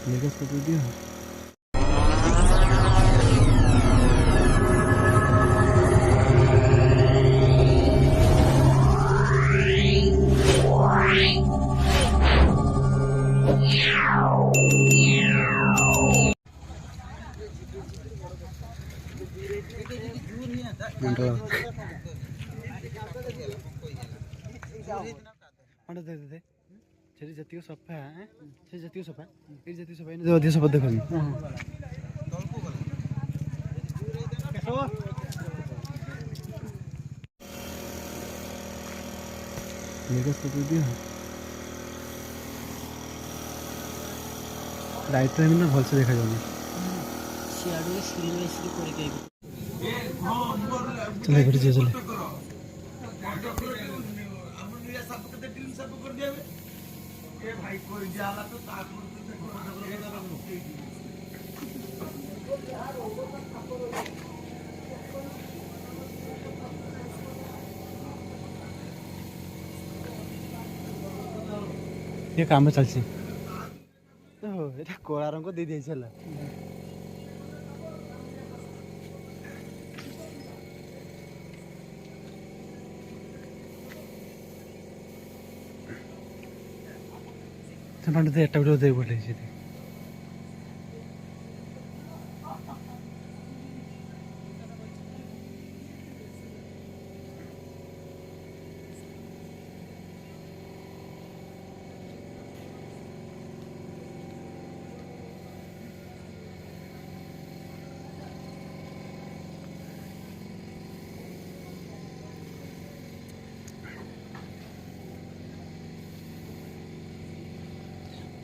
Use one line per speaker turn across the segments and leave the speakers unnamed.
लेकर फोटो दिया दे ସେଠି ଯେତିକି ସଫା ସେ ଯେତିକି ସଫା ଏଇ ଯେତିକି ସଫା ଏଇନେ ଅଧିକ ସଫା ଦେଖୁନି ଲାଇଟ୍ ରେ ନା ଭଲସେ ଦେଖାଯାଉନି चले फिर चले ये काम चलছি तो এটা কোলা রঙ দিয়ে দিয়েছিল पड़ते एट दे बोले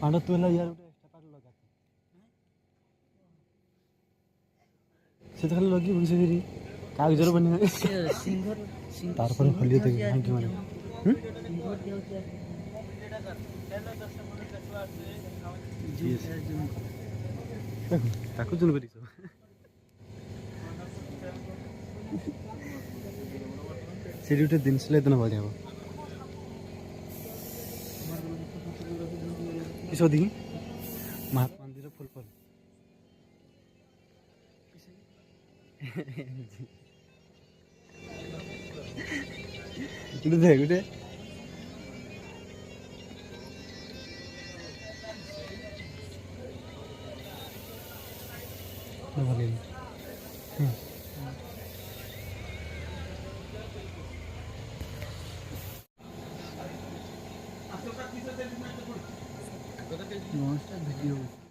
पांडा तू यार एक्स्ट्रा कार्ड लगा से तो खाली लगी बुझे फिर कागजर बने सिंगर तार पर खोलिए देख थैंक यू मैडम देखो ताको जुन करी से उठे दिन से इतना बढ़िया किसो दी महात्मा मंदिर फुल फल गुटे दे गुटे वीडियो